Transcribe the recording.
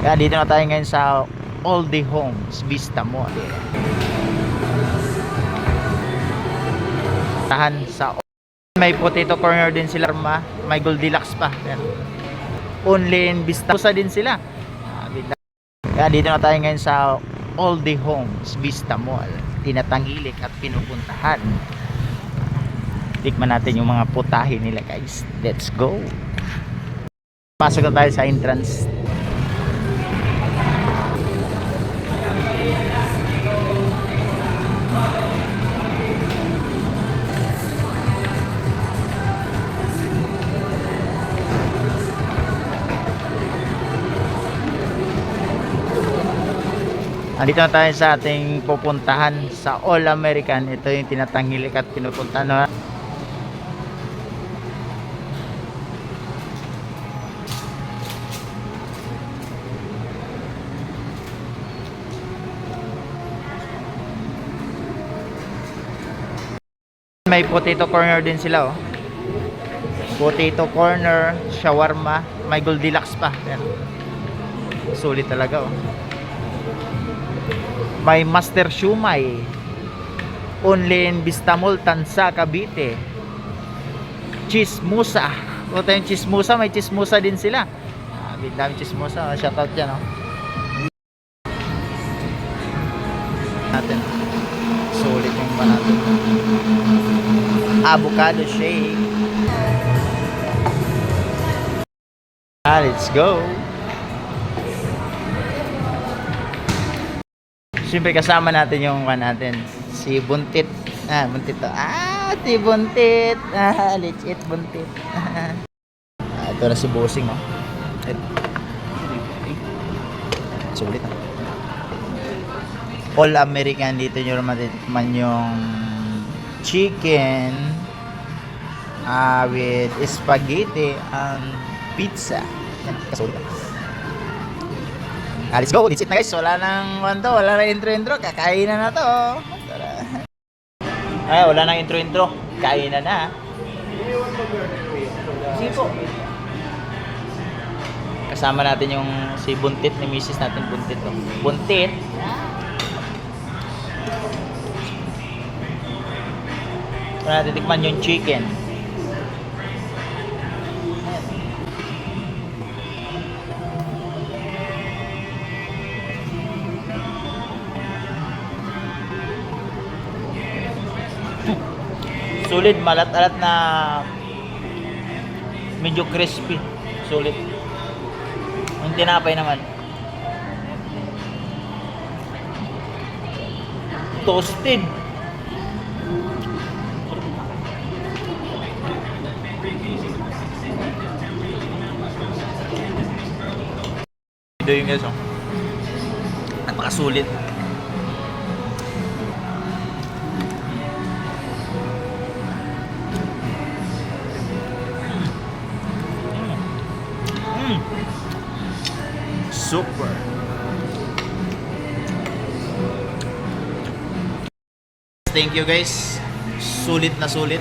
Kaya dito na tayo ngayon sa Oldie Homes Vista Mall. Tahan sa may potato corner din sila, may Goldilocks pa. Yan. Only in Vista Musa din sila. Kaya dito na tayo ngayon sa Oldie Homes Vista Mall. Tinatanghilik at pinupuntahan. Tikman natin yung mga putahe nila, guys. Let's go. Pasok na tayo sa entrance. Andito na tayo sa ating pupuntahan sa All American. Ito yung tinatanghilik at pinupuntahan. No? May potato corner din sila, oh. Potato corner, shawarma, may Goldilocks pa. Yan. Sulit talaga, oh. May Master Shumai. Only in Vista Mall, Tansa, Cavite. Chismusa. O tayong chismusa, may chismusa din sila. Dami chismusa. Shoutout dyan, oh. Natin. Sulit yung pa natin. Avocado shake. Let's go. Siyempre kasama natin yung natin, si Buntit. Buntit to. Si Buntit. Let's eat Buntit. Ito na si Bossing, oh. Sulit, oh. All American, dito nyo matikman yung chicken with spaghetti and pizza. Yan, kasulit. Let's go, let's eat na, guys. Wala nang wala nang intro. Kakainan na to. Wala nang intro. Kainan na. Sige po. Kasama natin yung si Buntit, ni Mrs. natin Buntit, oh. Buntit. Wala natin tikman yung chicken. Sulit, malat-alat na medyo crispy. Sulit. Yung tinapay naman toasted. Ito yung guys, oh. Napakasulit. Super. Thank you, guys. Sulit na sulit.